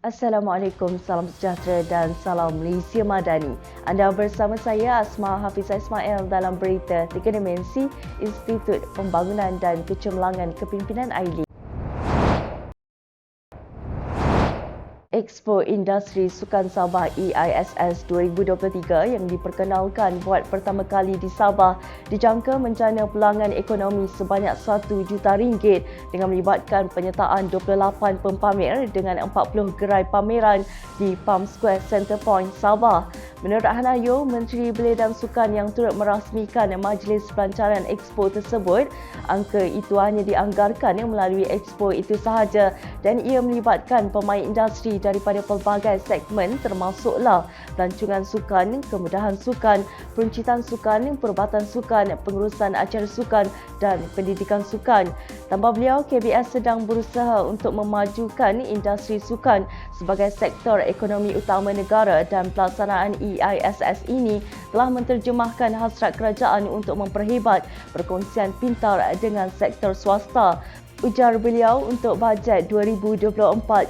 Assalamualaikum, salam sejahtera dan salam Malaysia Madani. Anda bersama saya Asma Hafizah Ismail dalam berita 3 Dimensi Institut Pembangunan dan Kecemerlangan Kepimpinan AILID. Expo Industri Sukan Sabah EISS 2023 yang diperkenalkan buat pertama kali di Sabah dijangka menjana pulangan ekonomi sebanyak RM1 juta dengan melibatkan penyertaan 28 pempamer dengan 40 gerai pameran di Palm Square Center Point, Sabah. Menurut Hanayo, Menteri Belia dan Sukan yang turut merasmikan majlis pelancaran Expo tersebut, angka itu hanya dianggarkan melalui Expo itu sahaja dan ia melibatkan pemain industri daripada pelbagai segmen termasuklah pelancongan sukan, kemudahan sukan, peruncitan sukan, perubatan sukan, pengurusan acara sukan dan pendidikan sukan. Tambah beliau, KBS sedang berusaha untuk memajukan industri sukan sebagai sektor ekonomi utama negara dan pelaksanaan EISS ini telah menterjemahkan hasrat kerajaan untuk memperhebat perkongsian pintar dengan sektor swasta. Ujar beliau, untuk bajet 2024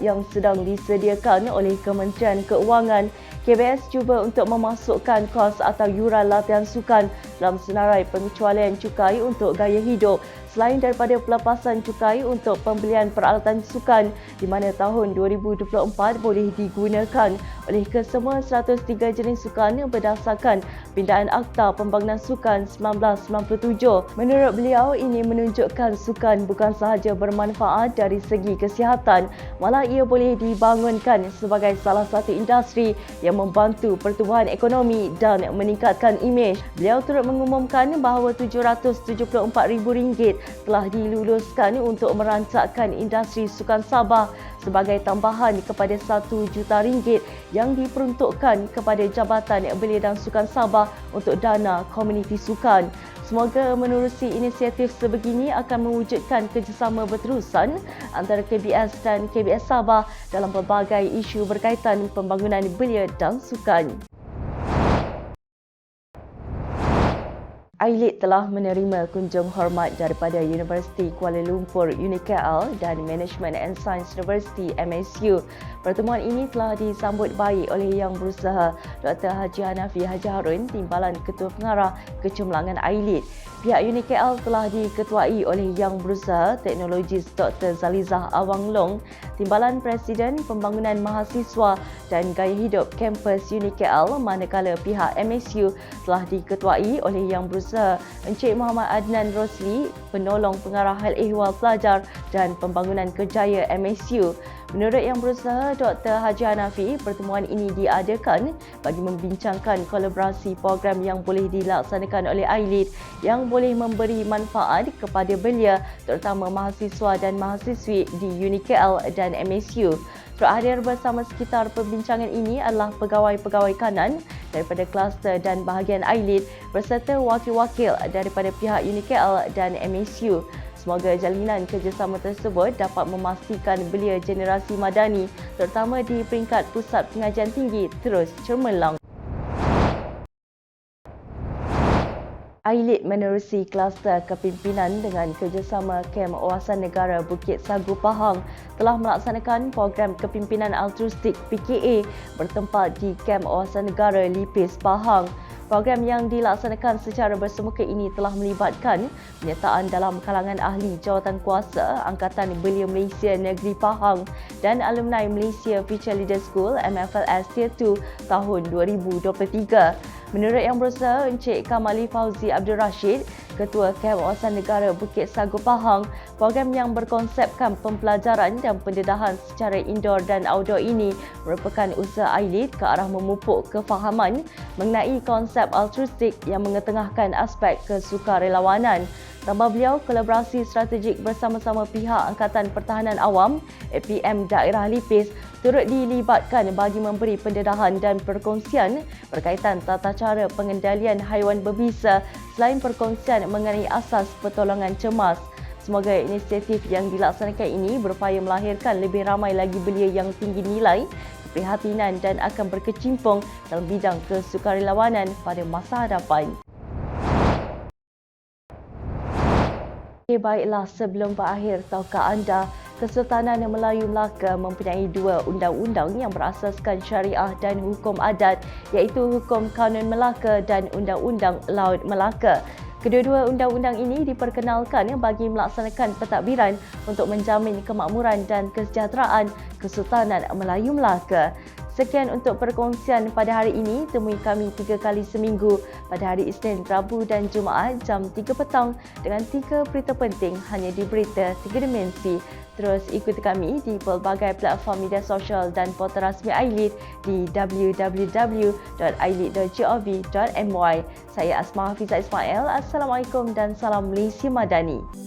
yang sedang disediakan oleh Kementerian Keuangan, KBS cuba untuk memasukkan kos atau yuran latihan sukan dalam senarai pengecualian cukai untuk gaya hidup selain daripada pelepasan cukai untuk pembelian peralatan sukan di mana tahun 2024 boleh digunakan oleh kesemua 103 jenis sukan berdasarkan pindaan Akta Pembangunan Sukan 1997. Menurut beliau, ini menunjukkan sukan bukan sahaja bermanfaat dari segi kesihatan, malah ia boleh dibangunkan sebagai salah satu industri yang membantu pertumbuhan ekonomi dan meningkatkan imej. Beliau turut mengumumkan bahawa RM774,000 telah diluluskan untuk merancangkan industri sukan Sabah sebagai tambahan kepada RM1 juta yang diperuntukkan kepada Jabatan Belia dan Sukan Sabah untuk dana komuniti sukan. Semoga menerusi inisiatif sebegini akan mewujudkan kerjasama berterusan antara KBS dan KBS Sabah dalam pelbagai isu berkaitan pembangunan belia dan sukan. AILID telah menerima kunjung hormat daripada Universiti Kuala Lumpur UniKL dan Management and Science University MSU. Pertemuan ini telah disambut baik oleh Yang Berusaha Dr. Haji Hanafi Haji Harun, Timbalan Ketua Pengarah Kecemerlangan AILID. Pihak UniKL telah diketuai oleh Yang Berusaha Teknologis Dr. Zalizah Awang Long, Timbalan Presiden Pembangunan Mahasiswa dan Gaya Hidup Kampus UniKL, manakala pihak MSU telah diketuai oleh Yang Berusaha Encik Muhammad Adnan Rosli, Penolong Pengarah Hal Ehwal Pelajar dan Pembangunan Kerjaya MSU. Menurut Yang Berusaha Dr. Haji Hanafi, pertemuan ini diadakan bagi membincangkan kolaborasi program yang boleh dilaksanakan oleh AILID yang boleh memberi manfaat kepada belia, terutama mahasiswa dan mahasiswi di UniKL dan MSU. Turut hadir bersama sekitar perbincangan ini adalah pegawai-pegawai kanan daripada kluster dan bahagian AILID berserta wakil-wakil daripada pihak UniKL dan MSU. Semoga jalinan kerjasama tersebut dapat memastikan belia generasi madani terutama di peringkat pusat pengajian tinggi terus cemerlang. AILID menerusi kluster kepimpinan dengan kerjasama Kem Owasan Negara Bukit Sagu Pahang telah melaksanakan program kepimpinan altruistik PKA bertempat di Kem Owasan Negara Lipis Pahang. Program yang dilaksanakan secara bersemuka ini telah melibatkan penyertaan dalam kalangan ahli jawatan kuasa Angkatan Belia Malaysia Negeri Pahang dan alumni Malaysia Future Leader School MFLS Tier 2 tahun 2023. Menurut Yang Berusaha Encik Kamali Fauzi Abdul Rashid, Ketua Kem Owasan Negara Bukit Sagu Pahang, program yang berkonsepkan pembelajaran dan pendedahan secara indoor dan outdoor ini merupakan usaha AILID ke arah memupuk kefahaman mengenai konsep altruistik yang mengetengahkan aspek kesukarelawanan. Tambah beliau, kolaborasi strategik bersama-sama pihak Angkatan Pertahanan Awam APM Daerah Lipis turut dilibatkan bagi memberi pendedahan dan perkongsian berkaitan tata cara pengendalian haiwan berbisa selain perkongsian mengenai asas pertolongan cemas. Semoga inisiatif yang dilaksanakan ini berupaya melahirkan lebih ramai lagi belia yang tinggi nilai, keprihatinan dan akan berkecimpung dalam bidang kesukarelawanan pada masa hadapan. Baiklah, sebelum berakhir, tahukah anda Kesultanan Melayu Melaka mempunyai dua undang-undang yang berasaskan syariah dan hukum adat, iaitu Hukum Kanun Melaka dan Undang-Undang Laut Melaka. Kedua-dua undang-undang ini diperkenalkan bagi melaksanakan pentadbiran untuk menjamin kemakmuran dan kesejahteraan Kesultanan Melayu Melaka. Sekian untuk perkongsian pada hari ini. Temui kami 3 kali seminggu pada hari Isnin, Rabu dan Jumaat jam 3 petang dengan 3 berita penting hanya di Berita 3 Dimensi. Terus ikuti kami di pelbagai platform media sosial dan portal rasmi iLead di www.ilead.gov.my. Saya Asma Hafizah Ismail. Assalamualaikum dan salam Malaysia Madani.